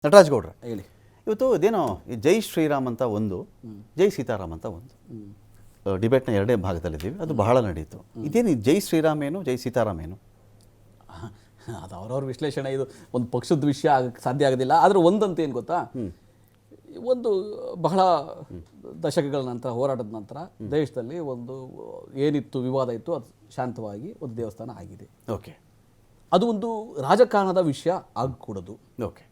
ನಟರಾಜ್ ಗೌಡ್ರೆ ಹೇಳಿ. ಇವತ್ತು ಇದೇನೋ ಈ ಜೈ ಶ್ರೀರಾಮ್ ಅಂತ ಒಂದು, ಜೈ ಸೀತಾರಾಮ್ ಅಂತ ಒಂದು ಡಿಬೇಟ್ನ ಎರಡೇ ಭಾಗದಲ್ಲಿದ್ದೀವಿ. ಅದು ಬಹಳ ನಡೀತು. ಇದೇನು ಜೈ ಶ್ರೀರಾಮ್ ಏನು, ಜೈ ಸೀತಾರಾಮ್ ಏನು? ಅದು ಅವ್ರವ್ರ ವಿಶ್ಲೇಷಣೆ. ಇದು ಒಂದು ಪಕ್ಷದ ವಿಷಯ ಆಗಕ್ಕೆ ಸಾಧ್ಯ ಆಗೋದಿಲ್ಲ. ಆದರೆ ಒಂದಂತ ಏನು ಗೊತ್ತಾ, ಒಂದು ಬಹಳ ದಶಕಗಳ ನಂತರ, ಹೋರಾಟದ ನಂತರ ದೇಶದಲ್ಲಿ ಒಂದು ಏನಿತ್ತು ವಿವಾದ ಇತ್ತು, ಅದು ಶಾಂತವಾಗಿ ಒಂದು ದೇವಸ್ಥಾನ ಆಗಿದೆ. ಓಕೆ, ಅದು ಒಂದು ರಾಜಕಾರಣದ ವಿಷಯ ಆಗಕೂಡದು. ಓಕೆ,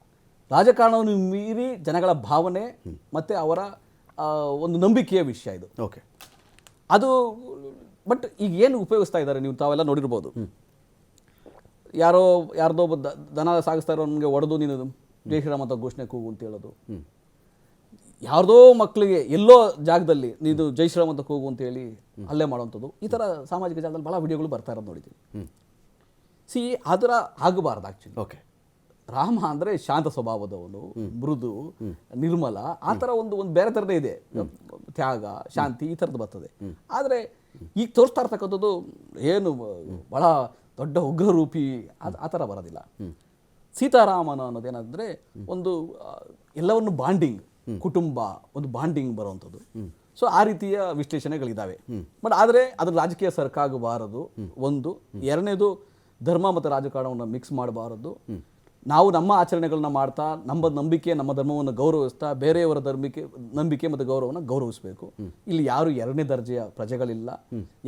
ರಾಜಕಾರಣವನ್ನು ಮೀರಿ ಜನಗಳ ಭಾವನೆ ಮತ್ತು ಅವರ ಒಂದು ನಂಬಿಕೆಯ ವಿಷಯ ಇದು. ಓಕೆ, ಅದು ಬಟ್ ಈಗ ಏನು ಉಪಯೋಗಿಸ್ತಾ ಇದ್ದಾರೆ, ನೀವು ತಾವೆಲ್ಲ ನೋಡಿರ್ಬೋದು. ಯಾರ್ದೋ ಒಬ್ಬ ದನ ಸಾಗಿಸ್ತಾ ಇರೋನಿಗೆ ಹೊಡೆದು ನೀನು ಜೈ ಶ್ರೀರಾಮ್ ಅಂತ ಘೋಷಣೆ ಕೂಗು ಅಂತ ಹೇಳೋದು, ಯಾರ್ದೋ ಮಕ್ಕಳಿಗೆ ಎಲ್ಲೋ ಜಾಗದಲ್ಲಿ ನೀನು ಜೈ ಶ್ರೀರಾಮ್ ಅಂತ ಕೂಗು ಅಂತ ಹೇಳಿ ಹಲ್ಲೆ ಮಾಡುವಂಥದ್ದು, ಈ ಥರ ಸಾಮಾಜಿಕ ಜಾಲದಲ್ಲಿ ಭಾಳ ವಿಡಿಯೋಗಳು ಬರ್ತಾ ಇರೋದು ನೋಡಿದ್ದೀವಿ. ಸಿ ಅದರ ಆಗಬಾರ್ದು ಆ್ಯಕ್ಚುಲಿ. ಓಕೆ, ರಾಮ ಅಂದರೆ ಶಾಂತ ಸ್ವಭಾವದವನು, ಮೃದು, ನಿರ್ಮಲ, ಆ ಥರ ಒಂದು ಬೇರೆ ಥರದೇ ಇದೆ. ತ್ಯಾಗ, ಶಾಂತಿ ಈ ಥರದ್ದು ಬರ್ತದೆ. ಆದರೆ ಈಗ ತೋರಿಸ್ತಾ ಇರ್ತಕ್ಕಂಥದ್ದು ಏನು ಭಾಳ ದೊಡ್ಡ ಉಗ್ರರೂಪಿ, ಆ ಥರ ಬರೋದಿಲ್ಲ. ಸೀತಾರಾಮನ ಅನ್ನೋದೇನಾದರೆ ಒಂದು ಎಲ್ಲವನ್ನು ಬಾಂಡಿಂಗ್, ಕುಟುಂಬ ಒಂದು ಬಾಂಡಿಂಗ್ ಬರುವಂಥದ್ದು. ಸೊ ಆ ರೀತಿಯ ವಿಶ್ಲೇಷಣೆಗಳಿದ್ದಾವೆ. ಬಟ್ ಆದರೆ ಅದ್ರ ರಾಜಕೀಯ ಸರ್ಕಾಗಬಾರದು ಒಂದು. ಎರಡನೇದು, ಧರ್ಮ ಮತ್ತು ರಾಜಕಾರಣವನ್ನು ಮಿಕ್ಸ್ ಮಾಡಬಾರದು. ನಾವು ನಮ್ಮ ಆಚರಣೆಗಳನ್ನ ಮಾಡ್ತಾ, ನಮ್ಮ ನಂಬಿಕೆ, ನಮ್ಮ ಧರ್ಮವನ್ನು ಗೌರವಿಸ್ತಾ, ಬೇರೆಯವರ ನಂಬಿಕೆ ಮತ್ತು ಗೌರವವನ್ನು ಗೌರವಿಸಬೇಕು. ಇಲ್ಲಿ ಯಾರು ಎರಡನೇ ದರ್ಜೆಯ ಪ್ರಜೆಗಳಿಲ್ಲ,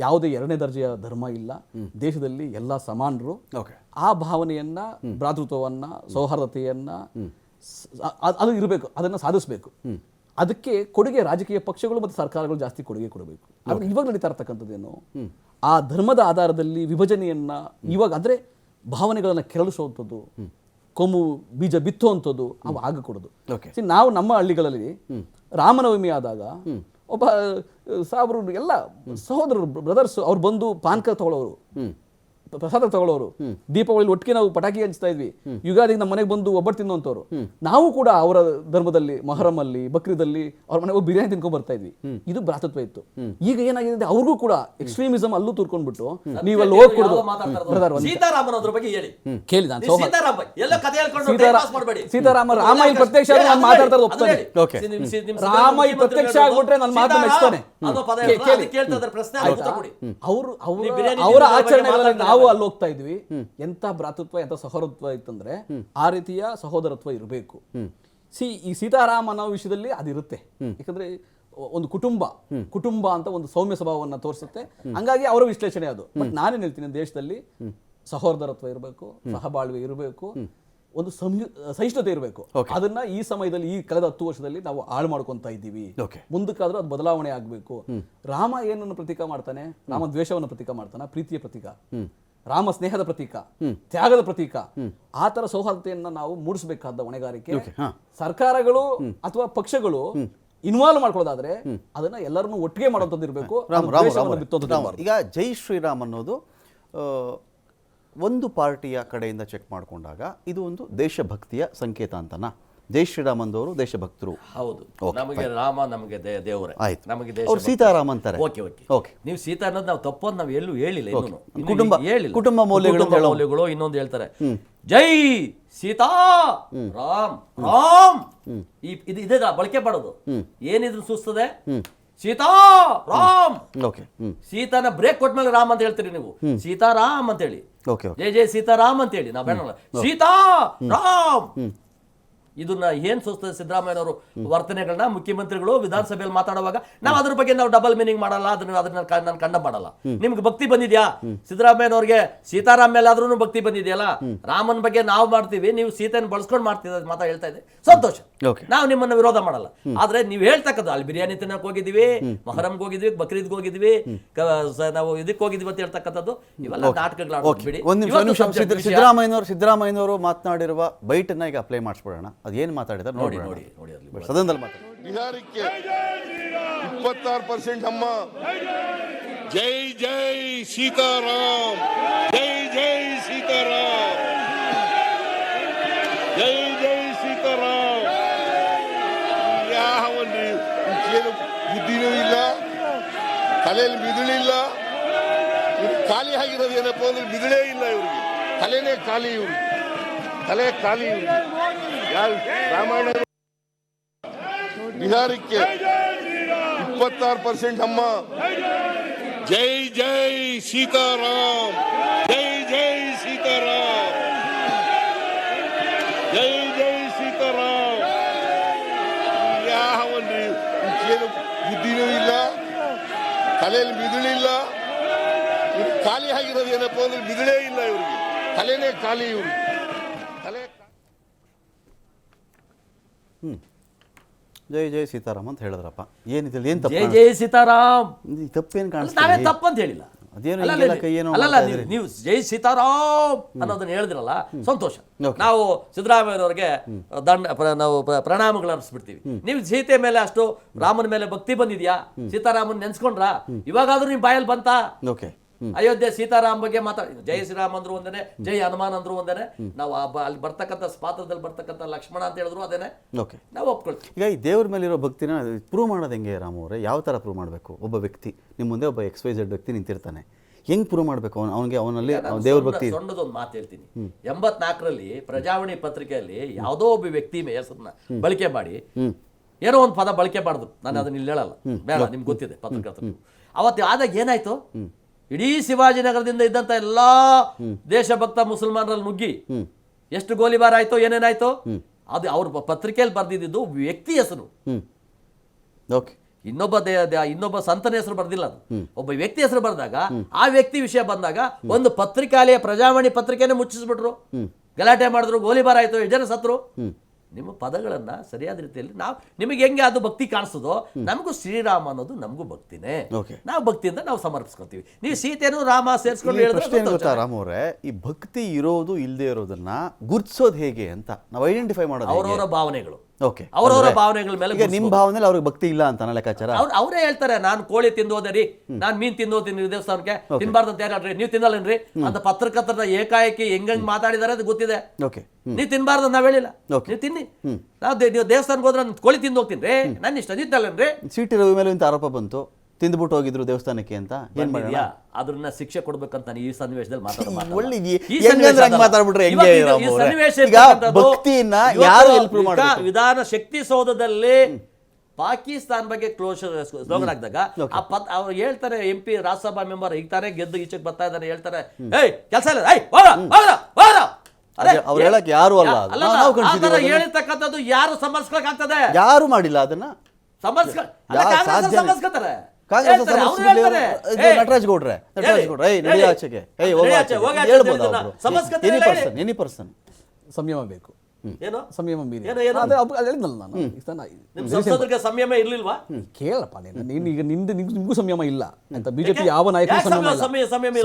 ಯಾವುದೇ ಎರಡನೇ ದರ್ಜೆಯ ಧರ್ಮ ಇಲ್ಲ. ದೇಶದಲ್ಲಿ ಎಲ್ಲ ಸಮಾನರು. ಆ ಭಾವನೆಯನ್ನ, ಭ್ರಾತೃತ್ವವನ್ನ, ಸೌಹಾರ್ದತೆಯನ್ನ ಅದು ಇರಬೇಕು, ಅದನ್ನು ಸಾಧಿಸಬೇಕು. ಅದಕ್ಕೆ ಕೊಡುಗೆ ರಾಜಕೀಯ ಪಕ್ಷಗಳು ಮತ್ತು ಸರ್ಕಾರಗಳು ಜಾಸ್ತಿ ಕೊಡುಗೆ ಕೊಡಬೇಕು. ಆದರೆ ಇವಾಗ ನಡೀತಾ ಇರ್ತಕ್ಕಂಥದ್ದೇನು, ಆ ಧರ್ಮದ ಆಧಾರದಲ್ಲಿ ವಿಭಜನೆಯನ್ನ ಇವಾಗ ಅಂದರೆ ಭಾವನೆಗಳನ್ನು ಕೆರಳಿಸುವಂಥದ್ದು, ಕೊಮ್ಮು ಬೀಜ ಬಿತ್ತುವಂಥದ್ದು ಅವು ಆಗಕೊಡೋದು. ನಾವು ನಮ್ಮ ಹಳ್ಳಿಗಳಲ್ಲಿ ರಾಮನವಮಿ ಆದಾಗ ಒಬ್ಬ ಸಾಬ್ರು ಎಲ್ಲ ಸಹೋದರರು, ಬ್ರದರ್ಸ್, ಅವ್ರು ಬಂದು ಪಾನಕ ತಗೊಳ್ಳೋರು, ಪ್ರಸಾದ ತಗೊಳ್ಳೋರು, ದೀಪಾವಳಿ ಒಟ್ಟಿಗೆ ನಾವು ಪಟಾಕಿ ಹಂಚ್ತಾ ಇದ್ವಿ, ಯುಗಾದಿಗೆ ನಮ್ಮ ಮನೆಗೆ ಬಂದು ಒಬ್ಬಟ್ಟು ತಿನ್ನುವಂಥವ್ರು. ನಾವು ಕೂಡ ಅವರ ಧರ್ಮದಲ್ಲಿ ಮೊಹರಂ ಅಲ್ಲಿ, ಬಕ್ರೀದಲ್ಲಿ ಅವ್ರ ಮನೆಗೆ ಬಿರಿಯಾನಿ ತಿನ್ಕೊಂಡ್ ಬರ್ತಾ ಇದ್ವಿ. ಇದು ಭ್ರಾತೃತ್ವ ಇತ್ತು. ಈಗ ಏನಾಗಿದೆ, ಅವ್ರಿಗೂ ಕೂಡ ಎಕ್ಸ್ಟ್ರೀಮಿಸಮ್ ಅಲ್ಲೂ ತೂರ್ಕೊಂಡ್ಬಿಟ್ಟು ನೀವಲ್ಲಿ ಹೋಗ್ಕೊಡುದು. ಸೀತಾರಾಮನ ಬಗ್ಗೆ ಹೇಳಿ ಕೇಳಿ, ನಾನು ಸೀತಾರಾಮ ರಾಮ ಇಲ್ಲಿ ಪ್ರತ್ಯಕ್ಷ ಮಾತಾಡ್ತಾರೆ, ಒಪ್ತಾನೆ. ರಾಮ ಇಲ್ಲಿ ಪ್ರತ್ಯಕ್ಷ ಆಗ್ಬಿಟ್ರೆ ನನ್ನ ಮಾತು ಮೆಚ್ತಾನೆ. ಅವರ ಆಚರಣೆಗಳಲ್ಲಿ ನಾವು ಅಲ್ಲಿ ಹೋಗ್ತಾ ಇದ್ವಿ. ಎಂತ ಭ್ರಾತೃತ್ವ, ಎಂತ ಸಹೋದರತ್ವ ಇತ್ತಂದ್ರೆ ಆ ರೀತಿಯ ಸಹೋದರತ್ವ ಇರಬೇಕು. ಈ ಸೀತಾರಾಮ ಅನ್ನೋ ವಿಷಯದಲ್ಲಿ ಅದಿರುತ್ತೆ. ಯಾಕಂದ್ರೆ ಒಂದು ಕುಟುಂಬ ಅಂತ ಒಂದು ಸೌಮ್ಯ ಸ್ವಭಾವವನ್ನು ತೋರಿಸುತ್ತೆ. ಹಂಗಾಗಿ ಅವರ ವಿಶ್ಲೇಷಣೆ ಅದು. ಬಟ್ ನಾನೇನ್ ಹೇಳ್ತೀನಿ, ದೇಶದಲ್ಲಿ ಸಹೋದರತ್ವ ಇರಬೇಕು, ಸಹಬಾಳ್ವೆ ಇರಬೇಕು, ಒಂದು ಸಹಿಷ್ಣುತೆ ಇರಬೇಕು. ಅದನ್ನ ಈ ಸಮಯದಲ್ಲಿ, ಈ ಕಳೆದ 10 ವರ್ಷದಲ್ಲಿ ನಾವು ಹಾಳು ಮಾಡ್ಕೊಂತ ಇದ್ದೀವಿ. ಮುಂದಕ್ಕಾದ್ರೂ ಅದು ಬದಲಾವಣೆ ಆಗ್ಬೇಕು. ರಾಮ ಏನನ್ನು ಪ್ರತೀಕ ಮಾಡ್ತಾನೆ? ರಾಮ ದ್ವೇಷವನ್ನು ಪ್ರತೀಕ ಮಾಡ್ತಾನೆ, ಪ್ರೀತಿಯ ಪ್ರತೀಕ. ರಾಮ ಸ್ನೇಹದ ಪ್ರತೀಕ, ತ್ಯಾಗದ ಪ್ರತೀಕ. ಆ ತರ ಸೌಹಾರ್ದತೆಯನ್ನ ನಾವು ಮೂಡಿಸಬೇಕಾದ ಹೊಣೆಗಾರಿಕೆ ಸರ್ಕಾರಗಳು ಅಥವಾ ಪಕ್ಷಗಳು ಇನ್ವಾಲ್ವ್ ಮಾಡ್ಕೊಳ್ಳೋದಾದ್ರೆ ಅದನ್ನ ಎಲ್ಲರನ್ನು ಒಟ್ಟಿಗೆ ಮಾಡುವಂಥದ್ದು ಇರಬೇಕು. ಈಗ ಜೈ ಶ್ರೀರಾಮ್ ಅನ್ನೋದು ಒಂದು ಪಾರ್ಟಿಯ ಕಡೆಯಿಂದ ಚೆಕ್ ಮಾಡಿಕೊಂಡಾಗ ಇದು ಒಂದು ದೇಶಭಕ್ತಿಯ ಸಂಕೇತ ಅಂತನಾ? ಜೈ ಶ್ರೀರಾಮ್ ಅಂದವರು ದೇಶಭಕ್ತರು. ಹೌದು, ನಮಗೆ ರಾಮ ನಮಗೆ ದೇವರೇ. ಆಯ್ತು, ನಮಗೆ ಅವ್ರು ಸೀತಾರಾಮ್ ಅಂತಾರೆ. ಓಕೆ, ನೀವು ಸೀತಾ ಅನ್ನೋದು ನಾವು ತಪ್ಪು ಅಂತ ನಾವು ಎಲ್ಲೂ ಹೇಳಿಲ್ಲ. ಕುಟುಂಬ ಮೌಲ್ಯಗಳು ಇನ್ನೊಂದು ಹೇಳ್ತಾರೆ, ಜೈ ಸೀತಾ ರಾಮ್ ರಾಮ್. ಇದೇ ಬಳಕೆ ಮಾಡೋದು. ಏನಿದ್ರು ಸೂಸ್ತದೆ ಸೀತಾ ರಾಮ್. ಸೀತಾನ ಬ್ರೇಕ್ ಕೊಟ್ಮೇಲೆ ರಾಮ್ ಅಂತ ಹೇಳ್ತೀರಿ ನೀವು, ಸೀತಾರಾಮ್ ಅಂತ ಹೇಳಿ. ಜೈ ಜೈ ಸೀತಾರಾಮ್ ಅಂತ ಹೇಳಿ ನಾವು ಬೇಡ, ಸೀತಾ ರಾಮ್. ಇದನ್ನ ಏನ್ ಸೂಚಿಸ್ತದೆ ಸಿದ್ದರಾಮಯ್ಯನವರು ವರ್ತನೆಗಳನ್ನ ಮುಖ್ಯಮಂತ್ರಿಗಳು ವಿಧಾನಸಭೆಯಲ್ಲಿ ಮಾತಾಡುವಾಗ ನಾವು ಅದ್ರ ಬಗ್ಗೆ ನಾವು ಡಬಲ್ ಮೀನಿಂಗ್ ಮಾಡಲ್ಲ, ಅದನ್ನ ನಾನು ಕಂಡ ಮಾಡಲ್ಲ. ನಿಮ್ಗೆ ಭಕ್ತಿ ಬಂದಿದ್ಯಾ ಸಿದ್ದರಾಮಯ್ಯನವ್ರಿಗೆ? ಸೀತಾರಾಮ್ ಮೇಲೆ ಆದ್ರೂ ಭಕ್ತಿ ಬಂದಿದೆಯಲ್ಲ. ರಾಮನ್ ಬಗ್ಗೆ ನಾವು ಮಾಡ್ತೀವಿ, ನೀವು ಸೀತೆಯನ್ನು ಬಳಸ್ಕೊಂಡು ಮಾಡ್ತಿದ್ದ ಮಾತಾ ಹೇಳ್ತಾ ಇದ್ದೆ, ಸಂತೋಷ. ನಾವು ನಿಮ್ಮನ್ನ ವಿರೋಧ ಮಾಡಲ್ಲ. ಆದ್ರೆ ನೀವು ಹೇಳ್ತಕ್ಕದ್ದು ಅಲ್ಲಿ ಬಿರಿಯಾನಿ ತಿನ್ನಕ್ ಹೋಗಿದ್ವಿ, ಮೊಹರಂಗೆ ಹೋಗಿದ್ವಿ, ಬಕ್ರೀದ್ಗೆ ಹೋಗಿದ್ವಿ, ನಾವು ಇದಕ್ಕೆ ಹೋಗಿದ್ವಿ ಅಂತ ಹೇಳ್ತಕ್ಕಂಥದ್ದು ಇವೆಲ್ಲ ನಾಟಕಗಳಾಡ್ಬಿಡಿ. ಸಿದ್ದರಾಮಯ್ಯನವರು ಮಾತನಾಡಿರುವ ಬೈಟನ್ನ ಈಗ ಅಪ್ಲೈ ಮಾಡಿಸ್ಬಿಡೋಣ. ಅದೇನು ಮಾತಾಡಿದ್ರೆ ನೋಡಿ ಸದನದಲ್ಲಿ ಮಾತಾಡಿ. ಬಿಹಾರಕ್ಕೆ 26% ಅಮ್ಮ. ಜೈ ಜೈ ಸೀತಾರಾಮ್, ಜೈ ಜೈ ಸೀತಾರಾಮ್, ಜೈ ಜೈ ಸೀತಾರಾಮ್. ಯಾವ ಬುದ್ಧಿನೂ ಇಲ್ಲ, ತಲೆಯಲ್ಲಿ ಮಿದುಳಿಲ್ಲ. ಖಾಲಿ ಆಗಿರೋದು ಏನಪ್ಪ ಅಂದ್ರೆ ಮಿದುಳೇ ಇಲ್ಲ ಇವ್ರಿಗೆ, ತಲೆನೇ ಖಾಲಿ, ಇವ್ರಿಗೆ ತಲೆ ಖಾಲಿ ಇವ್ರಿಗೆ. ಯಾರು ರಾಮಾಯಣ ಬಿಹಾರಕ್ಕೆ 26% ಅಮ್ಮ. ಜೈ ಜೈ ಸೀತಾರಾಮ್, ಜೈ ಜೈ ಸೀತಾರಾಮ್, ಜೈ ಜೈ ಸೀತಾರಾಮ್. ಯಾವ ಏನು ಬುದ್ಧಿನೂ ಇಲ್ಲ, ತಲೆಯಲ್ಲಿ ಮಿದುಳಿಲ್ಲ. ಇವ್ರು ಖಾಲಿ ಆಗಿರೋದು ಏನಪ್ಪ ಅಂದ್ರೆ ಮಿದುಳೇ ಇಲ್ಲ ಇವ್ರಿಗೆ, ತಲೆನೇ ಖಾಲಿ ಇವ್ರಿಗೆ ತಲೆ. ಜೈ ಜೈ ಸೀತಾರಾಮ್ ಅಂತ ಹೇಳಿದ್ರಪ್ಪ. ಏನಿದೆ ಏನು ಜೈ ಜೈ ಸೀತಾರಾಮ್ ತಪ್ಪೇನು ನಾವೇ ಕಾಣಿಸ್ತದೆ? ತಪ್ಪಂತ ಹೇಳಿಲ್ಲ. ಅದೇನು ಅಲ್ಲಲ್ಲ, ಹಿಂಗೆಲ್ಲ ಕೈ ಏನೋ ಅಲ್ಲಲ್ಲ, ಮಾಡ್ತಾ ಇದ್ರಿ. ನೀವು ಜೈ ಸೀತಾರಾಮ್ ಅನ್ನೋದನ್ನ ಹೇಳಿದ್ರಲ್ಲ, ಸಂತೋಷ. Okay. ನಾವು ಸಿದ್ದರಾಮಯ್ಯನವ್ರಿಗೆ ನಾವು ಪ್ರಣಾಮಗಳು ಅರ್ಪಿಸ್ಬಿಡ್ತೀವಿ. ನೀವು ಸೀತೆ ಮೇಲೆ ಅಷ್ಟು ರಾಮನ ಮೇಲೆ ಭಕ್ತಿ ಬಂದಿದ್ಯಾ? ಸೀತಾರಾಮನ್ ನೆನ್ಸ್ಕೊಂಡ್ರ? ಇವಾಗಾದ್ರೂ ನಿಮ್ ಬಾಯಲ್ಲಿ ಬಂತಾ? ಓಕೆ. ಅಯೋಧ್ಯೆ ಸೀತಾರಾಮ್ ಬಗ್ಗೆ ಮಾತಾಡಿ, ಜೈ ಶ್ರೀರಾಮ್ ಅಂದ್ರು ಒಂದೇನೆ, ಜೈ ಹನುಮಾನ್ ಅಂದ್ರು ಒಂದೇನೆ. ನಾವು ಅಲ್ಲಿ ಬರ್ತಕ್ಕಂಥ ಪಾತ್ರದಲ್ಲಿ ಬರ್ತಕ್ಕಂಥ ಲಕ್ಷ್ಮಣ ಅಂತ ಹೇಳಿದ್ರು ಅದೇನೆ. ಓಕೆ. ನಾವು ಒಪ್ಕೊಳ್ತೀವಿ. ಈಗ ಈ ದೇವ್ರ ಮೇಲಿರೋ ಭಕ್ತಿನ ಪ್ರೂವ್ ಮಾಡೋದು ಹೆಂಗೆ ರಾಮು ಅವರೇ? ಯಾವ ಥರ ಪ್ರೂವ್ ಮಾಡಬೇಕು? ಒಬ್ಬ ವ್ಯಕ್ತಿ ನಿಮ್ಮ ಮುಂದೆ ಒಬ್ಬ XYZ ವ್ಯಕ್ತಿ ನಿಂತಿರ್ತಾನೆ, ಹೆಂಗ್ ಪ್ರೂವ್ ಮಾಡಬೇಕು ಅವನಿಗೆ ಅವನಲ್ಲಿ ದೇವ್ರ ಭಕ್ತಿ? ಸೊಂಡದೊಂದು ಮಾತು ಹೇಳ್ತೀನಿ. 84ರಲ್ಲಿ ಪ್ರಜಾವಾಣಿ ಪತ್ರಿಕೆಯಲ್ಲಿ ಯಾವುದೋ ಒಬ್ಬ ವ್ಯಕ್ತಿ ಹೆಸರನ್ನ ಬಳಕೆ ಮಾಡಿ ಏನೋ ಒಂದು ಪದ ಬಳಕೆ ಮಾಡಿದ್ರು. ನಾನು ಅದನ್ನ ಇಲ್ಲಿ ಹೇಳಲ್ಲ, ಬೇಡ, ನಿಮ್ಗೆ ಗೊತ್ತಿದೆ ಪತ್ರಕರ್ತರು. ಅವತ್ತು ಆದಾಗ ಏನಾಯ್ತು? ಇಡೀ ಶಿವಾಜಿನಗರದಿಂದ ಇದ್ದಂತ ಎಲ್ಲಾ ದೇಶಭಕ್ತ ಮುಸಲ್ಮಾನರಲ್ಲಿ ನುಗ್ಗಿ ಎಷ್ಟು ಗೋಲಿಬಾರ್ ಆಯ್ತು, ಏನೇನಾಯ್ತು? ಅದು ಅವ್ರ ಪತ್ರಿಕೆಯಲ್ಲಿ ಬರ್ದಿದ್ದು ವ್ಯಕ್ತಿ ಹೆಸರು. ಓಕೆ. ಇನ್ನೊಬ್ಬ ಸಂತನ ಹೆಸರು ಬರ್ದಿಲ್ಲ, ಅದು ಒಬ್ಬ ವ್ಯಕ್ತಿ ಹೆಸರು ಬರ್ದಾಗ ಆ ವ್ಯಕ್ತಿ ವಿಷಯ ಬಂದಾಗ ಒಂದು ಪತ್ರಿಕಾಲಯ ಪ್ರಜಾವಾಣಿ ಪತ್ರಿಕೆನೇ ಮುಚ್ಚಿಸ್ಬಿಟ್ರು, ಗಲಾಟೆ ಮಾಡಿದ್ರು, ಗೋಲಿಬಾರ್ ಆಯ್ತು, 2 ಜನ ಸತ್ರು. ನಿಮ್ಮ ಪದಗಳನ್ನ ಸರಿಯಾದ ರೀತಿಯಲ್ಲಿ ನಾವು ನಿಮಗೆ ಹೆಂಗೆ ಅದು ಭಕ್ತಿ ಕಾಣಿಸ್ತದೋ ನಮಗೂ ಶ್ರೀರಾಮ ಅನ್ನೋದು ನಮಗೂ ಭಕ್ತಿನೇ. ನಾವು ಭಕ್ತಿಯಿಂದ ನಾವು ಸಮರ್ಪಿಸ್ಕೊತೀವಿ. ನೀವು ಸೀತೆನೂ ರಾಮ ಸೇರಿಸ್ಕೊಂಡು ಗೊತ್ತಾ ರಾಮ್ ಅವರೇ, ಈ ಭಕ್ತಿ ಇರೋದು ಇಲ್ಲದೆ ಇರೋದನ್ನ ಗುರ್ತಿಸೋದು ಹೇಗೆ ಅಂತ ನಾವು ಐಡೆಂಟಿಫೈ ಮಾಡೋದು ಅವರವರ ಭಾವನೆಗಳು. ಓಕೆ. ಅವರವರ ಭಾವನೆಗಳ ಮೇಲೆ ಈಗ ನಿಮ್ಮ ಭಾವನೆಯಲ್ಲಿ ಅವ್ರಿಗೆ ಭಕ್ತಿ ಇಲ್ಲ ಅಂತ ಲೆಕ್ಕಾಚಾರ? ಅವರೇ ಹೇಳ್ತಾರೆ, ನಾನು ಕೋಳಿ ತಿಂದೋದೆ ರೀ, ನಾನು ಮೀನ್ ತಿಂದೋತೀನಿ ದೇವಸ್ಥಾನಕ್ಕೆ, ತಿನ್ಬಾರ್ದು ಅಂತ ಯಾರು ನೀವು ತಿನ್ನಲ್ಲೇನ್ರಿ ಅಂತ ಪತ್ರಕರ್ತರ ಏಕಾಏಕಿ ಹೆಂಗ್ ಮಾತಾಡಿದಾರೆ ಅದು ಗೊತ್ತಿದೆ. ಓಕೆ. ನೀವು ತಿನ್ಬಾರ್ದು ನಾವ್ ಹೇಳಿಲ್ಲ, ನೀವು ತಿನ್ನಿ. ನೀವು ದೇವಸ್ಥಾನಕ್ಕೆ ಹೋದ್ರೆ ನಾನು ಕೋಳಿ ತಿಂದು ಹೋಗ್ತೀನಿ ರೀ, ನನ್ನ ಇಷ್ಟ ತಿಂತಲ್ಲೇನ್ರಿ. ಸಿಟಿ ರವಿ ಮೇಲೆ ಇಂಥ ಆರೋಪ ಬಂತು, ತಿಂದ್ಬಿಟ್ಟು ಹೋಗಿದ್ರು ದೇವಸ್ಥಾನಕ್ಕೆ ಅಂತ. ಏನ್ ಮಾಡಿದ್ಯಾ? ಅದನ್ನ ಶಿಕ್ಷೆ ಕೊಡ್ಬೇಕಂತ ಈ ಸನ್ನಿವೇಶದಲ್ಲಿ ವಿಧಾನ ಶಕ್ತಿಸೌಧದಲ್ಲಿ ಪಾಕಿಸ್ತಾನ ಬಗ್ಗೆ ಸ್ಲೋಗನ್ ಹಾಕಿದಾಗ ಅವ್ರು ಹೇಳ್ತಾರೆ, MP ರಾಜ್ಯಸಭಾ ಮೆಂಬರ್ ಈಗ ತಾನೇ ಗೆದ್ದು ಈಚೆಗೆ ಬರ್ತಾ ಇದ್ದಾರೆ, ಹೇಳ್ತಾರೆ ಕೆಲಸ ಇಲ್ಲ, ಅವ್ರು ಹೇಳಕ್ ಯಾರು ಅಲ್ಲ, ಹೇಳಿರ್ತಕ್ಕಂಥದ್ದು ಯಾರು ಸಮರ್ಸ್ಕೊಳಕ್ ಆಗ್ತದೆ? ಯಾರು ಮಾಡಿಲ್ಲ ಅದನ್ನ. ಸಮರ್ಸ್ಕೊತಾರೆ ನಟರಾಜ್ ಗೌಡ್ರೆ ಆಚೆಗೆ ಎನಿ ಪರ್ಸನ್ ಸಂಯಮ ಬೇಕು. ಸಂಯಮ ಮೀರಿ ಸಂಯಮ ಇರ್ಲಿಲ್ವಾ? ಕೇಳಪ್ಪ ನೀನು ಈಗ ನಿಮ್ಗೂ ಸಂಯಮ ಇಲ್ಲ ಅಂತ ಬಿಜೆಪಿ ಯಾವ ನಾಯಕರು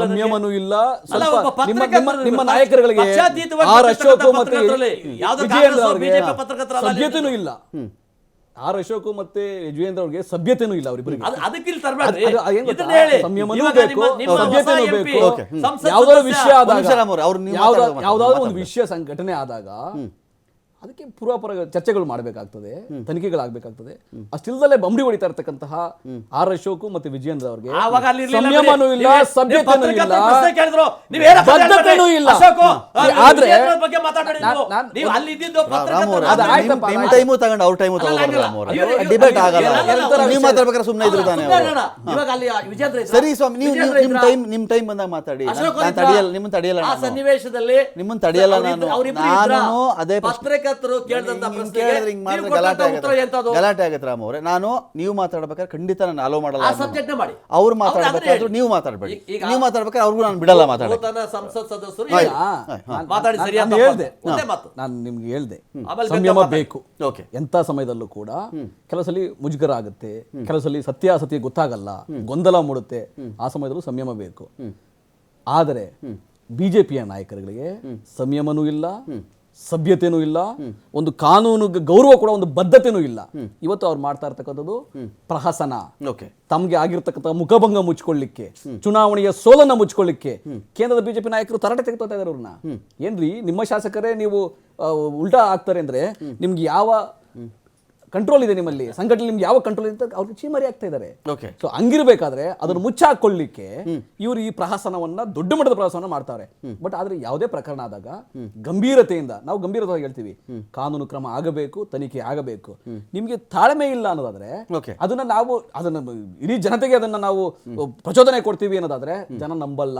ಸಂಯಮನೂ ಇಲ್ಲ. ನಿಮ್ಮ ನಾಯಕರುಗಳಿಗೆ ಆರ್ ಅಶೋಕ್ ಮತ್ತೆ ವಿಜಯೇಂದ್ರ ಅವರಿಗೆ ಸಭ್ಯತೆನೂ ಇಲ್ಲ. ಆರ್ ಅಶೋಕ್ ಮತ್ತೆ ವಿಜಯೇಂದ್ರ ಅವ್ರಿಗೆ ಸಭ್ಯತೆನೂ ಇಲ್ಲ. ಅವರಿಬ್ಬರಿಗೆ ಸಂಯಮನೂ ಬೇಕು, ಸಭ್ಯತೆನೂ ಬೇಕು. ಯಾವ್ದಾದ್ರು ವಿಷಯ ಆದಾಗ, ಯಾವ್ದಾದ್ರು ಒಂದು ವಿಷಯ ಸಂಘಟನೆ ಆದಾಗ ಅದಕ್ಕೆ ಪೂರ್ವಾಪರ ಚರ್ಚೆಗಳು ಮಾಡಬೇಕಾಗ್ತದೆ, ತನಿಖೆಗಳಾಗಬೇಕಾಗ್ತದೆ. ಅಷ್ಟಿಲ್ದಲ್ಲೇ ಬಂಬಡಿ ಹೊಡಿತಾ ಇರ್ತಕ್ಕಂತಹ ಆರ್ ಅಶೋಕ್ ಮತ್ತೆ ವಿಜಯೇಂದ್ರ ಅವ್ರಿಗೆ ಸಂಯಮನೂ ಇಲ್ಲ, ಸಭ್ಯತೆನೂ ಇಲ್ಲ, ಬದ್ಧತೆನೂ ಇಲ್ಲ. ಆದ್ರೆ ಡಿಬೇಟ್ ಆಗಲ್ಲ, ನೀವು ಮಾತಾಡ್ಬೇಕಾದ್ರೆ ಸುಮ್ಮನೆ ಇದ್ರು ತಾನೆ. ಸರಿ ಸ್ವಾಮಿ, ನೀವು ನಿಮ್ ಟೈಮ್ ಬಂದಾಗ ಮಾತಾಡಿ, ನಿಮ್ಮನ್ನ ತಡೆಯಲ್ಲ, ಸನ್ನಿವೇಶದಲ್ಲಿ ನಿಮ್ಮನ್ನ ತಡೆಯಲ್ಲ ನಾನು. ಅದೇ ಗಲಾಟೆ ಆಗತ್ತೆ ರಾಮ್ ಅವರೇ. ನಾನು ನೀವು ಮಾತಾಡ್ಬೇಕಾದ್ರೆ ಖಂಡಿತ ನಾನು ಅಲೋ ಮಾಡಲ್ಲ. ಅವ್ರು ಮಾತಾಡ್ಬೇಕಾದ್ರೂ ನೀವು ಮಾತಾಡ್ಬೇಡಿ, ನೀವು ಮಾತಾಡ್ಬೇಕಾದ್ರೆ ಅವ್ರಿಗೂ ನಾನು ಬಿಡಲ್ಲ ಮಾತಾಡೋದು. ಸಂಸತ್ ಸದಸ್ಯರು ನಾನು ನಿಮ್ಗೆ ಹೇಳ್ದೆ ಸಂಯಮ ಬೇಕು. ಎಂತ ಸಮಯದಲ್ಲೂ ಕೂಡ ಕೆಲಸಲ್ಲಿ ಮುಜುಗರ ಆಗುತ್ತೆ, ಕೆಲಸಲ್ಲಿ ಸತ್ಯಾಸತ್ಯ ಗೊತ್ತಾಗಲ್ಲ, ಗೊಂದಲ ಮೂಡುತ್ತೆ. ಆ ಸಮಯದಲ್ಲೂ ಸಂಯಮ ಬೇಕು. ಆದರೆ ಬಿಜೆಪಿಯ ನಾಯಕರುಗಳಿಗೆ ಸಂಯಮನೂ ಇಲ್ಲ, ಸಭ್ಯತೆನೂ ಇಲ್ಲ, ಒಂದು ಕಾನೂನು ಗೌರವ ಕೂಡ ಒಂದು ಬದ್ಧತೆನೂ ಇಲ್ಲ. ಇವತ್ತು ಅವ್ರು ಮಾಡ್ತಾ ಇರ್ತಕ್ಕಂಥದ್ದು ಪ್ರಹಸನ, ತಮ್ಗೆ ಆಗಿರ್ತಕ್ಕಂಥ ಮುಖಭಂಗ ಮುಚ್ಕೊಳ್ಳಿಕ್ಕೆ, ಚುನಾವಣೆಯ ಸೋಲನ್ನ ಮುಚ್ಕೊಳ್ಳಿಕ್ಕೆ ಕೇಂದ್ರದ ಬಿಜೆಪಿ ನಾಯಕರು ತರಾಟೆ ತೆಗೆದುಕೊಳ್ತಾ ಇದ್ದಾರೆ ಅವ್ರನ್ನ. ಏನ್ರಿ ನಿಮ್ಮ ಶಾಸಕರೇ ನೀವು ಉಲ್ಟಾ ಆಗ್ತಾರೆ ಅಂದ್ರೆ ನಿಮ್ಗೆ ಯಾವ ಕಂಟ್ರೋಲ್ ಇದೆ ನಿಮ್ಮಲ್ಲಿ, ಸಂಘಟನೆ ನಿಮ್ಗೆ ಯಾವ ಕಂಟ್ರೋಲ್ ಅಂತ ಅವ್ರಿಗೆ ಚೀಮರಿ ಆಗ್ತಾ ಇದ್ದಾರೆ. ಓಕೆ. ಸೊ ಹಂಗಿರ್ಬೇಕಾದ್ರೆ ಅದನ್ನು ಮುಚ್ಚಾಕೊಳ್ಳಿಕ್ಕೆ ಇವರು ಈ ಪ್ರಹಸನವನ್ನ ದೊಡ್ಡ ಮಟ್ಟದ ಪ್ರಹಸನ ಮಾಡ್ತಾರೆ. ಬಟ್ ಆದ್ರೆ ಯಾವುದೇ ಪ್ರಕರಣ ಆದಾಗ ಗಂಭೀರತೆಯಿಂದ, ನಾವು ಗಂಭೀರವಾಗಿ ಹೇಳ್ತೀವಿ, ಕಾನೂನು ಕ್ರಮ ಆಗಬೇಕು, ತನಿಖೆ ಆಗಬೇಕು. ನಿಮ್ಗೆ ತಾಳ್ಮೆ ಇಲ್ಲ ಅನ್ನೋದಾದ್ರೆ ಅದನ್ನ ಇಡೀ ಜನತೆಗೆ ಅದನ್ನ ನಾವು ಪ್ರಚೋದನೆ ಕೊಡ್ತೀವಿ ಅನ್ನೋದಾದ್ರೆ ಜನ ನಂಬಲ್ಲ.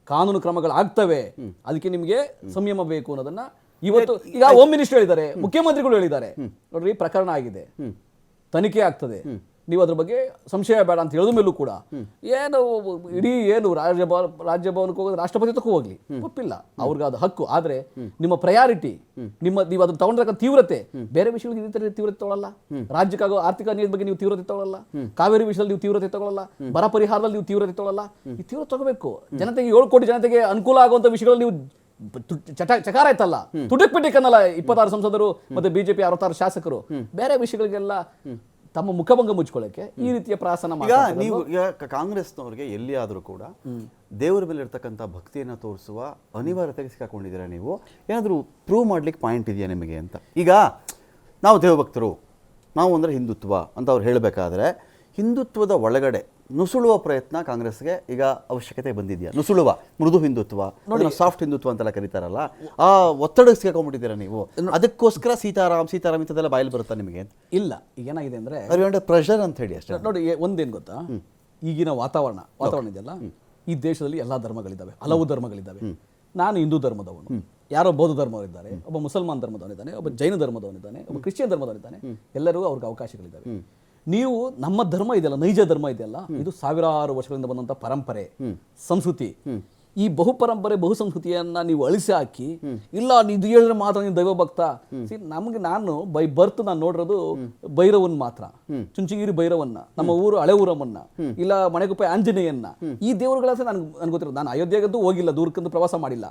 ಕಾನೂನು ಕ್ರಮಗಳಾಗ್ತವೆ, ಅದಕ್ಕೆ ನಿಮ್ಗೆ ಸಂಯಮ ಬೇಕು ಅನ್ನೋದನ್ನ ಇವತ್ತು ಈಗ ಹೋಮ್ ಮಿನಿಸ್ಟರ್ ಹೇಳಿದ್ದಾರೆ, ಮುಖ್ಯಮಂತ್ರಿಗಳು ಹೇಳಿದ್ದಾರೆ, ನೋಡ್ರಿ ಪ್ರಕರಣ ಆಗಿದೆ, ತನಿಖೆ ಆಗ್ತದೆ, ನೀವು ಅದ್ರ ಬಗ್ಗೆ ಸಂಶಯ ಬೇಡ ಅಂತ ಹೇಳಿದ ಮೇಲೂ ಕೂಡ ಏನು ರಾಜ್ಯಭವನಕ್ಕೆ ಹೋಗೋದು ರಾಷ್ಟ್ರಪತಿ ತಕ್ಕ ಹೋಗ್ಲಿ ತಪ್ಪಿಲ್ಲ, ಅವ್ರಿಗೆ ಅದು ಹಕ್ಕು. ಆದ್ರೆ ನಿಮ್ಮ ಪ್ರಯಾರಿಟಿ, ನೀವು ಅದನ್ನ ತಗೊಂಡ್ರಕ್ಕ ತೀವ್ರತೆ ಬೇರೆ ವಿಷಯಗಳಿಗೆ ಇದೇ ತೀವ್ರತೆ ತಗೊಳ್ಳಲ್ಲ. ರಾಜ್ಯಕ್ಕಾಗೋ ಆರ್ಥಿಕ ನೀತಿ ಬಗ್ಗೆ ನೀವು ತೀವ್ರತೆ ತಗೊಳ್ಳಲ್ಲ, ಕಾವೇರಿ ವಿಷಯದಲ್ಲಿ ನೀವು ತೀವ್ರತೆ ತಗೊಳ್ಳಲ್ಲ, ಬರ ಪರಿಹಾರದಲ್ಲಿ ನೀವು ತೀವ್ರತೆ ತಗೊಳ್ಳಲ್ಲ. ಈ ತೀವ್ರತೆ ತಗೋಬೇಕು. ಜನತೆಗೆ 7 ಕೋಟಿ ಜನತೆಗೆ ಅನುಕೂಲ ಆಗುವಂತ ವಿಷಯಗಳಲ್ಲಿ ನೀವು ಚಕಾರ ಆಯ್ತಲ್ಲ, ತುಟಕ್ ಪಿಟಿಕನ್ನಲ್ಲ 26 ಸಂಸದರು ಮತ್ತೆ ಬಿಜೆಪಿ 66 ಶಾಸಕರು ಬೇರೆ ವಿಷಯಗಳಿಗೆಲ್ಲ ತಮ್ಮ ಮುಖಭಂಗ ಮುಚ್ಕೊಳ್ಳಕ್ಕೆ ಈ ರೀತಿಯ ಪ್ರಾಸನ. ಈಗ ನೀವು ಕಾಂಗ್ರೆಸ್ನವ್ರಿಗೆ ಎಲ್ಲಿ ಆದ್ರೂ ಕೂಡ ದೇವರ ಮೇಲೆ ಇರ್ತಕ್ಕಂಥ ಭಕ್ತಿಯನ್ನು ತೋರಿಸುವ ಅನಿವಾರ್ಯತೆಗೆ ಸಿಕ್ಕಾಕೊಂಡಿದ್ದೀರಾ ನೀವು. ಏನಾದರೂ ಪ್ರೂವ್ ಮಾಡ್ಲಿಕ್ಕೆ ಪಾಯಿಂಟ್ ಇದೆಯಾ ನಿಮಗೆ ಅಂತ? ಈಗ ನಾವು ದೇವಭಕ್ತರು, ನಾವು ಅಂದರೆ ಹಿಂದುತ್ವ ಅಂತ ಅವ್ರು ಹೇಳಬೇಕಾದ್ರೆ ಹಿಂದುತ್ವದ ಒಳಗಡೆ ನುಸುಳುವ ಪ್ರಯತ್ನ ಕಾಂಗ್ರೆಸ್ಗೆ ಈಗ ಅವಶ್ಯಕತೆ ಬಂದಿದೆಯಾ? ನುಸುಳುವ ಮೃದು ಹಿಂದುತ್ವ, ಸಾಫ್ಟ್ ಹಿಂದುತ್ವ ಅಂತೆಲ್ಲ ಕರೀತಾರಲ್ಲ, ಆ ಒತ್ತಡಕ್ಕೆ ಸಿಕ್ಕಾಕೊಂಡ್ಬಿಟ್ಟಿದ್ದೀರಾ ನೀವು. ಅದಕ್ಕೋಸ್ಕರ ಸೀತಾರಾಮ್ ಇಂಥದ್ದೆಲ್ಲ ಬಾಯಲ್ಲಿ ಬರುತ್ತಾ ನಿಮಗೆ? ಇಲ್ಲ. ಈಗ ಏನಾಗಿದೆ ಅಂದ್ರೆ ಪ್ರೆಷರ್ ಅಂತ ಹೇಳಿ ಅಷ್ಟೇ. ನೋಡಿ, ಒಂದೇನು ಗೊತ್ತಾ, ಈಗಿನ ವಾತಾವರಣ ಇದೆಯಲ್ಲ, ಈ ದೇಶದಲ್ಲಿ ಎಲ್ಲಾ ಧರ್ಮಗಳಿದ್ದಾವೆ, ಹಲವು ಧರ್ಮಗಳಿದ್ದಾವೆ. ನಾನು ಹಿಂದೂ ಧರ್ಮದವನು, ಯಾರೋ ಬೌದ್ಧ ಧರ್ಮವರಿದ್ದಾರೆ, ಒಬ್ಬ ಮುಸಲ್ಮಾನ್ ಧರ್ಮದವನಿದ್ದಾನೆ, ಒಬ್ಬ ಜೈನ ಧರ್ಮದವನಿದ್ದಾನೆ, ಒಬ್ಬ ಕ್ರಿಶ್ಚಿಯನ್ ಧರ್ಮದವನಿದ್ದಾನೆ. ಎಲ್ಲರಿಗೂ ಅವ್ರಿಗೆ ಅವಕಾಶಗಳಿದ್ದಾವೆ. ನೀವು ನಮ್ಮ ಧರ್ಮ ಇದೆಯಲ್ಲ, ನೈಜ ಧರ್ಮ ಇದೆಯಲ್ಲ, ಇದು ಸಾವಿರಾರು ವರ್ಷಗಳಿಂದ ಬಂದಂತ ಪರಂಪರೆ, ಸಂಸ್ಕೃತಿ. ಈ ಬಹುಪರಂಪರೆ ಬಹುಸಂಸ್ಕೃತಿಯನ್ನ ನೀವು ಅಳಿಸಿ ಹಾಕಿ, ಇಲ್ಲ ಇದು ಹೇಳಿದ್ರೆ ಮಾತ್ರ ನೀವು ದೈವ ಭಕ್ತ. ನಾನು ಬೈ ಬರ್ತ್ ನಾನು ನೋಡಿರೋದು ಭೈರವನ್ ಮಾತ್ರ, ಚುಂಚಗಿರಿ ಭೈರವನ್ನ, ನಮ್ಮ ಊರು ಹಳೆ ಊರಮ್ಮನ್ನ, ಇಲ್ಲ ಮಣೆಗುಪ್ಪೆ ಆಂಜನೇಯನ್ನ. ಈ ದೇವರುಗಳ ನನ್ಗೆ ಗೊತ್ತಿರೋದು. ನಾನು ಅಯೋಧ್ಯೆಗಂತೂ ಹೋಗಿಲ್ಲ, ದೂರಕ್ಕಂತೂ ಪ್ರವಾಸ ಮಾಡಿಲ್ಲ.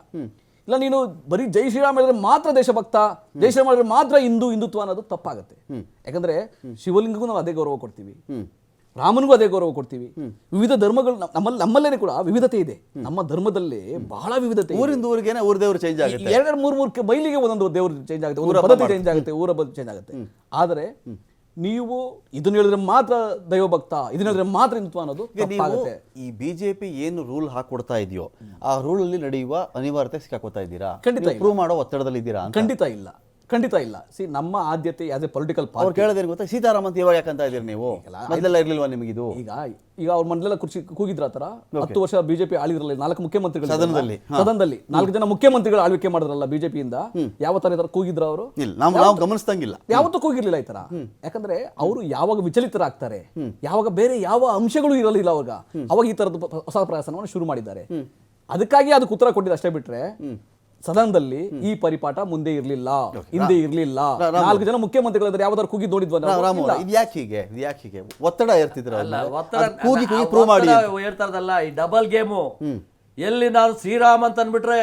ಇಲ್ಲ, ನೀನು ಬರೀ ಜೈ ಶ್ರೀರಾಮ್ ಹೇಳಿದ್ರೆ ಮಾತ್ರ ದೇಶಭಕ್ತ, ದೇಶ ಮಾಡಿದ್ರೆ ಮಾತ್ರ ಹಿಂದುತ್ವ ಅನ್ನೋದು ತಪ್ಪಾಗುತ್ತೆ. ಯಾಕಂದ್ರೆ ಶಿವಲಿಂಗಗೂ ನಾವು ಅದೇ ಗೌರವ ಕೊಡ್ತೀವಿ, ರಾಮನಿಗೂ ಅದೇ ಗೌರವ ಕೊಡ್ತೀವಿ. ವಿವಿಧ ಧರ್ಮಗಳು ನಮ್ಮಲ್ಲೇನೆ ಕೂಡ ವಿವಿಧತೆ ಇದೆ. ನಮ್ಮ ಧರ್ಮದಲ್ಲಿ ಬಹಳ ವಿವಿಧತೆ. ಊರಿಂದ ಊರಿಗೆ ಊರ ದೇವರು ಚೇಂಜ್ ಆಗುತ್ತೆ, 2-3 ಮೈಲಿಗೆ ಒಂದೊಂದು ದೇವರು ಚೇಂಜ್ ಆಗುತ್ತೆ, ಊರ ಪದ್ಧತಿ ಚೇಂಜ್ ಆಗುತ್ತೆ, ಊರ ಪದ್ಧತಿ ಚೇಂಜ್ ಆಗುತ್ತೆ. ಆದರೆ ನೀವು ಇದನ್ನ ಹೇಳಿದ್ರೆ ಮಾತ್ರ ದೈವ ಭಕ್ತ, ಇದನ್ನ ಹೇಳಿದ್ರೆ ಮಾತ್ರ ಹಿಂದುತ್ವ ಅನ್ನೋದು ತಪ್ಪಾಗುತ್ತೆ. ಈ ಬಿಜೆಪಿ ಏನು ರೂಲ್ ಹಾಕೊಡ್ತಾ ಇದೆಯೋ ಆ ರೂಲ್ ಅಲ್ಲಿ ನಡೆಯುವ ಅನಿವಾರ್ಯತೆ ಸಿಕ್ಕಾಕೋತಾ ಇದ್ದೀರಾ? ಖಂಡಿತ ಪ್ರೂವ್ ಮಾಡೋ ಒತ್ತಡದಲ್ಲಿ ಇದ್ದೀರಾ? ಖಂಡಿತ ಇಲ್ಲ. ನಮ್ಮ ಆದ್ಯತೆ ಆಸ್ ಎ ಪೊಲಿಟಿಕಲ್ ಪಾರ್ಟಿ. ಅವ್ರು ಕೇಳೋದೇನು ಗೊತ್ತಾ, ಸೀತಾರಾಮ್ ಅಂತ ಇವಾಗ ಯಾಕಂತ ಇದ್ದೀರಿ ನೀವು? ಮೊದಲೆಲ್ಲ ಇರ್ಲಿಲ್ವಾ ನಿಮಗಿದು? ಈಗ ಅವ್ರ ಮೊದಲೆಲ್ಲ ಕೂಗಿದ್ರ ತರ 10 ವರ್ಷ ಬಿಜೆಪಿ ಆಳಿದ್ರಲ್ಲ, 4 ಮುಖ್ಯಮಂತ್ರಿಗಳು ಸದನದಲ್ಲಿ 4 ಜನ ಮುಖ್ಯಮಂತ್ರಿಗಳು ಆಳ್ವಿಕೆ ಮಾಡಿದ್ರಲ್ಲ ಬಿಜೆಪಿಯಿಂದ. ಯಾವ ತರ ಕೂಗಿದ್ರ ಅವರು? ನಾವು ಗಮನಿಸ್ತಂಗಿಲ್ಲ, ಯಾವತ್ತೂ ಕೂಗಿರ್ಲಿಲ್ಲ ಈ ತರ. ಯಾಕಂದ್ರೆ ಅವರು ಯಾವಾಗ ವಿಚಲಿತರಾಗ್ತಾರೆ, ಯಾವಾಗ ಬೇರೆ ಯಾವ ಅಂಶಗಳು ಇರಲಿಲ್ಲ, ಅವಾಗ ಈ ತರದ ಹೊಸ ಪ್ರಯಾಸನವನ್ನು ಶುರು ಮಾಡಿದ್ದಾರೆ. ಅದಕ್ಕಾಗಿ ಅದಕ್ಕೆ ಉತ್ತರ ಕೊಟ್ಟಿದ್ದು ಅಷ್ಟೇ. ಬಿಟ್ರೆ ಸದನದಲ್ಲಿ ಈ ಪರಿಪಾಠ ಮುಂದೆ ಇರ್ಲಿಲ್ಲ, ಹಿಂದೆ ಇರ್ಲಿಲ್ಲ. 4 ಜನ ಮುಖ್ಯಮಂತ್ರಿಗಳಿದ್ರೆ ಯಾವ್ದಾದ್ರು ಕೂಗಿ ನೋಡಿದ್ವ? ಯಾಕೆ ಒತ್ತಡ ಇರ್ತಿದ್ರಲ್ಲ, ಹೇಳ್ತಾರದಲ್ಲ ಈ ಡಬಲ್ ಗೇಮು. ಎಲ್ಲಿ ನಾನು ಶ್ರೀರಾಮ್ ಅಂತ ಅನ್ಬಿಟ್ರೆ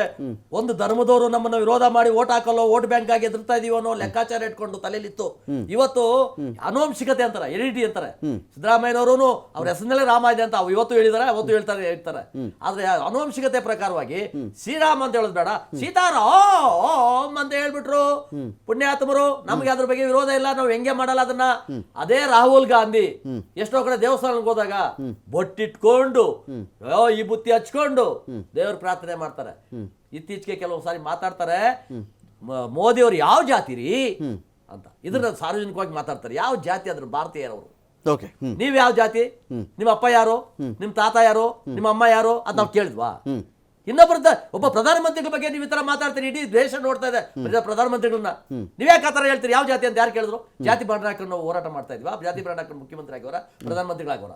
ಒಂದು ಧರ್ಮದವರು ನಮ್ಮನ್ನ ವಿರೋಧ ಮಾಡಿ ಓಟ್ ಹಾಕಲ್ಲೋ, ಓಟ್ ಬ್ಯಾಂಕ್ ಆಗಿ ಎದುರ್ತಾ ಇದೀವೋ ಅನ್ನೋ ಲೆಕ್ಕಾಚಾರ ಇಟ್ಕೊಂಡು ತಲೆಯಲ್ಲಿತ್ತು. ಇವತ್ತು ಅನುವಂಶಿಕತೆ ಅಂತಾರೆ, ಎಡಿಟಿ ಅಂತಾರೆ. ಸಿದ್ದರಾಮಯ್ಯನವರು ಅವ್ರ ಹೆಸರಿನಲ್ಲೇ ರಾಮ ಇದೆ ಅಂತ ಇವತ್ತು ಹೇಳಿದಾರೆ, ಅವತ್ತು ಹೇಳ್ತಾರೆ. ಆದ್ರೆ ಅನುವಂಶಿಕತೆ ಪ್ರಕಾರವಾಗಿ ಶ್ರೀರಾಮ್ ಅಂತ ಹೇಳೋದು ಬೇಡ, ಸೀತಾರಾಮ್ ಅಂತ ಹೇಳ್ಬಿಟ್ರು. ಪುಣ್ಯಾತ್ಮರು, ನಮ್ಗೆ ಅದ್ರ ಬಗ್ಗೆ ವಿರೋಧ ಇಲ್ಲ, ನಾವು ಹೆಂಗೆ ಮಾಡಲ್ಲ ಅದನ್ನ. ಅದೇ ರಾಹುಲ್ ಗಾಂಧಿ ಎಷ್ಟೋ ಕಡೆ ದೇವಸ್ಥಾನಕ್ಕೆ ಹೋದಾಗ ಬೊಟ್ಟಿಟ್ಕೊಂಡು ಈ ಬುತ್ತಿ ಹಚ್ಕೊಂಡು ದೇವ್ರ ಪ್ರಾರ್ಥನೆ ಮಾಡ್ತಾರೆ. ಇತ್ತೀಚೆಗೆ ಕೆಲವು ಸಾರಿ ಮಾತಾಡ್ತಾರೆ, ಮೋದಿ ಅವರು ಯಾವ ಜಾತಿ ರೀ ಅಂತ, ಇದನ್ನ ಸಾರ್ವಜನಿಕವಾಗಿ ಮಾತಾಡ್ತಾರೆ. ಯಾವ ಜಾತಿ ಅದ್ರ ಭಾರತೀಯರವರು? ನೀವ್ ಯಾವ ಜಾತಿ? ನಿಮ್ಮ ಅಪ್ಪ ಯಾರು? ನಿಮ್ ತಾತ ಯಾರು? ನಿಮ್ಮ ಅಮ್ಮ ಯಾರು? ಅದ್ ನಾವ್ ಕೇಳಿದ್ವಾ? ಒಬ್ಬ ಪ್ರಧಾನಮಂತ್ರಿಗಳ ಬಗ್ಗೆ ನೀವು ಈ ತರ ಮಾತಾಡ್ತೀರಿ, ಇಡೀ ದೇಶ ನೋಡ್ತಾ ಇದೆ ಪ್ರಧಾನಮಂತ್ರಿಗಳನ್ನ. ನೀವ್ಯಾಕೆ ಆ ತರ ಹೇಳ್ತೀರಿ? ಯಾವ ಜಾತಿ ಅಂತ ಯಾರು ಕೇಳಿದ್ರು? ಜಾತಿ ಬ್ರಾಂಡ್ ಹಾಕೊಂಡು ನಾವು ಹೋರಾಟ ಮಾಡ್ತಾ ಇದ್ವಾ? ಜಾತಿ ಬ್ರಾಂಡ್ ಹಾಕೊಂಡು ಮುಖ್ಯಮಂತ್ರಿ ಆಗಿವರ, ಪ್ರಧಾನಮಂತ್ರಿಗಳಾಗೋರ?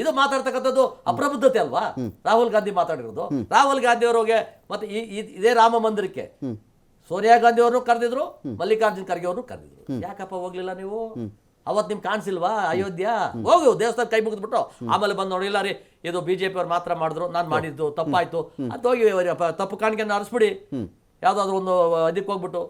ಇದು ಮಾತಾಡ್ತಕ್ಕಂಥದ್ದು ಅಪ್ರಬುದ್ಧತೆ ಅಲ್ವಾ? ರಾಹುಲ್ ಗಾಂಧಿ ಮಾತಾಡಿರೋದು. ರಾಹುಲ್ ಗಾಂಧಿ ಅವರಿಗೆ ಮತ್ತೆ ಇದೇ ರಾಮ ಮಂದಿರಕ್ಕೆ ಸೋನಿಯಾ ಗಾಂಧಿ ಅವ್ರನ್ನು ಕರೆದಿದ್ರು, ಮಲ್ಲಿಕಾರ್ಜುನ್ ಖರ್ಗೆ ಅವ್ರನ್ನು ಕರೆದಿದ್ರು. ಯಾಕಪ್ಪ ಹೋಗ್ಲಿಲ್ಲ ನೀವು? ಅವತ್ತು ನಿಮ್ಗೆ ಕಾಣಿಸಿಲ್ವಾ ಅಯೋಧ್ಯ? ಹೋಗು ದೇವಸ್ಥಾನ ಕೈ ಮುಗಿದ್ಬಿಟ್ಟು ಆಮೇಲೆ ಬಂದು ನೋಡಿಲ್ಲ ರೀ ಇದು ಬಿಜೆಪಿ ಅವ್ರು ಮಾತ್ರ ಮಾಡಿದ್ರು, ನಾನು ಮಾಡಿದ್ದು ತಪ್ಪಾಯ್ತು ಅಂತ ಹೋಗಿ ತಪ್ಪು ಕಾಣಿಕೆಯನ್ನು ಅರಿಸ್ಬಿಡಿ. ಯಾವ್ದಾದ್ರು ಒಂದು ಇದಕ್ಕೆ ಹೋಗ್ಬಿಟ್ಟು